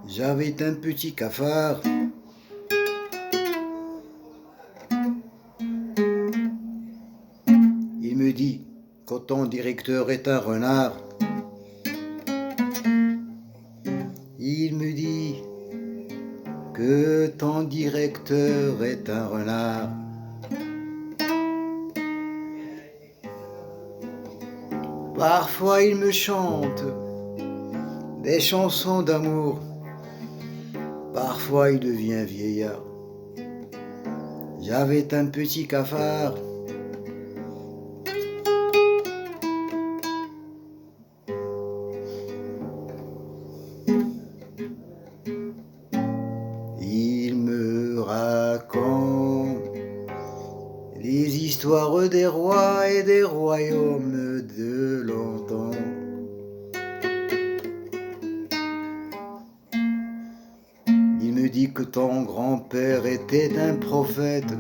J'avais un petit cafard. Il me dit que ton directeur est un renard. Il me dit que ton directeur est un renard. Parfois il me chante des chansons d'amour. Parfois il devient vieillard. J'avais un petit cafard. Il me raconte les histoires des rois et des royaumes de longtemps. Il me dit que ton grand-père était un prophète.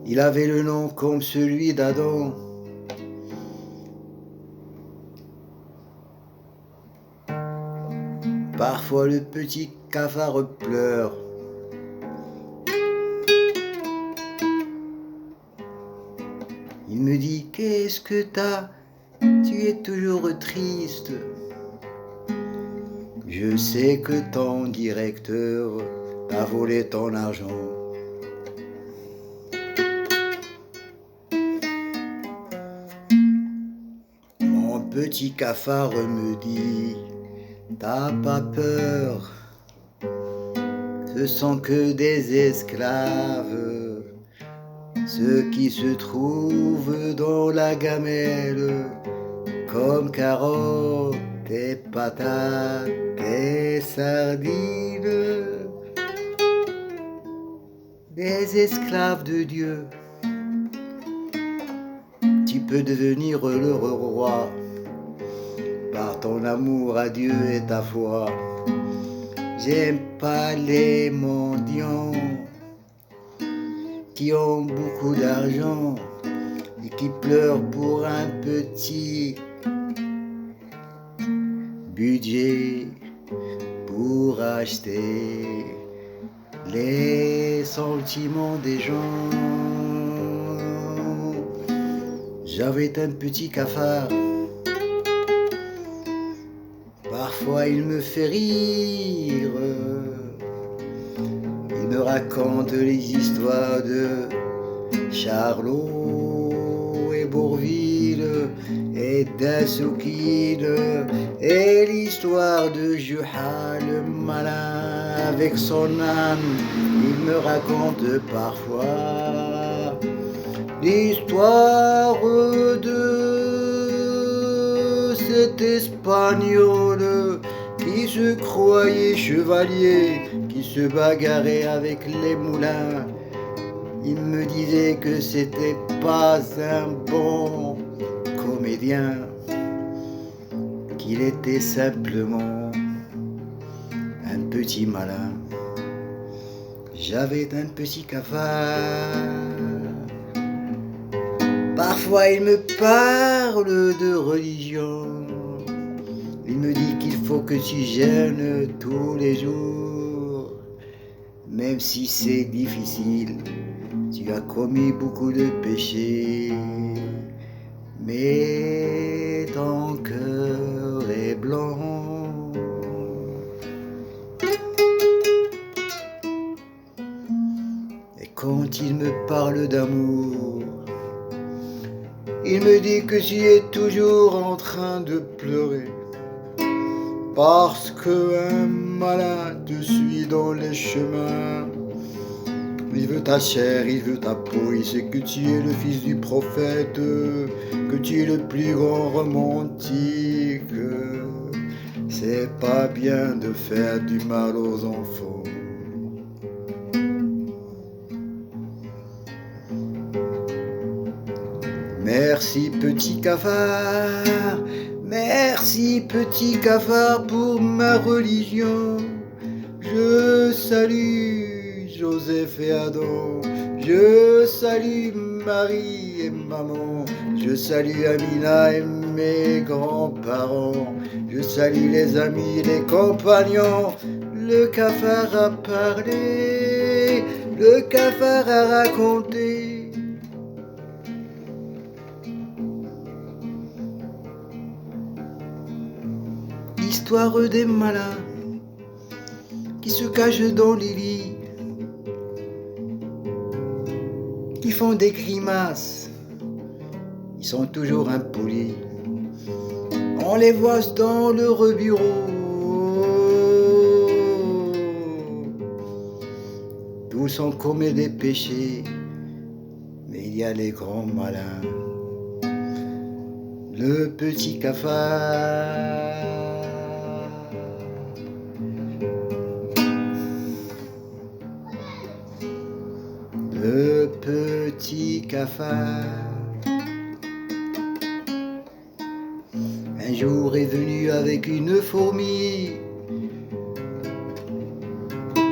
Il avait le nom comme celui d'Adam. Parfois le petit cafard pleure. Il me dit, qu'est-ce que t'as? Tu es toujours triste. Je sais que ton directeur t'a volé ton argent. Mon petit cafard me dit, t'as pas peur, ce sont que des esclaves, ceux qui se trouvent dans la gamelle, comme carottes et patates et sardines, des esclaves de Dieu. Tu peux devenir le roi par ton amour à Dieu et ta foi. J'aime pas les mendiants qui ont beaucoup d'argent et qui pleurent pour un petit budget pour acheter les sentiments des gens. J'avais un petit cafard. Parfois il me fait rire. Il me raconte les histoires de Charlot et Bourville et d'Azoukine et l'histoire de Juha le malin avec son âme. Il me raconte parfois l'histoire de cet Espagnol qui se croyait chevalier, qui se bagarrait avec les moulins. Il me disait que c'était pas un bon comédien, qu'il était simplement un petit malin. J'avais un petit cafard. Parfois il me parle de religion. Il me dit qu'il faut que tu jeûnes tous les jours. Même si c'est difficile, tu as commis beaucoup de péchés. Mais ton cœur est blanc. Et quand il me parle d'amour, il me dit que tu es toujours en train de pleurer parce qu'un malin te suit dans les chemins. Il veut ta chair, il veut ta peau, il sait que tu es le fils du prophète, que tu es le plus grand romantique. c'est pas bien de faire du mal aux enfants. Merci petit cafard, merci petit cafard pour ma religion. Je salue Joseph et Adam, je salue Marie et maman, je salue Amina et mes grands-parents, je salue les amis, les compagnons. Le cafard a parlé, le cafard a raconté. L'histoire des malins qui se cachent dans les lits, qui font des grimaces, ils sont toujours impolis. On les voit dans leur bureau, tous ont commis des péchés, mais il y a les grands malins. Le petit cafard, le petit cafard. Un jour est venu avec une fourmi,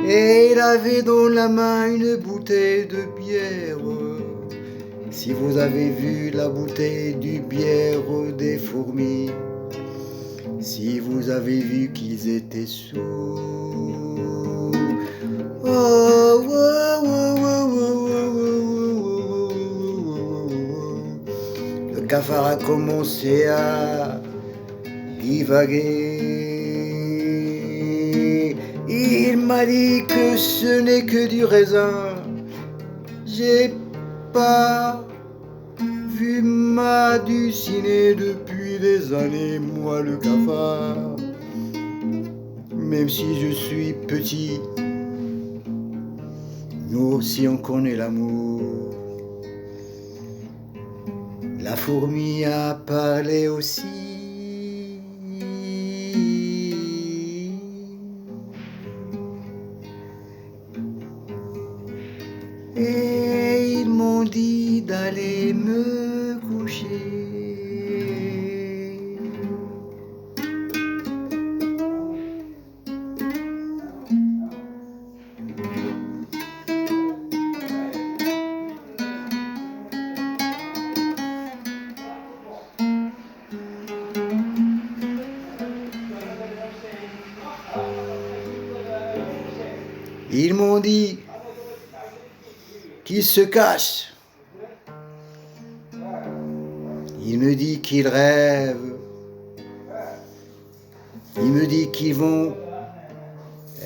et il avait dans la main une bouteille de bière. Si vous avez vu la bouteille du bière des fourmis, si vous avez vu qu'ils étaient sous. Oh, oh, oh, oh, oh, oh. Le cafard a commencé à divaguer. Il m'a dit que ce n'est que du raisin. J'ai pas vu du ciné depuis des années, moi le cafard. Même si je suis petit, nous aussi on connaît l'amour. La fourmi a parlé aussi. Et ils m'ont dit d'aller me coucher. Ils m'ont dit qu'ils se cachent. Il me dit qu'ils rêvent. Il me dit qu'ils vont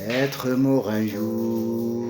être morts un jour.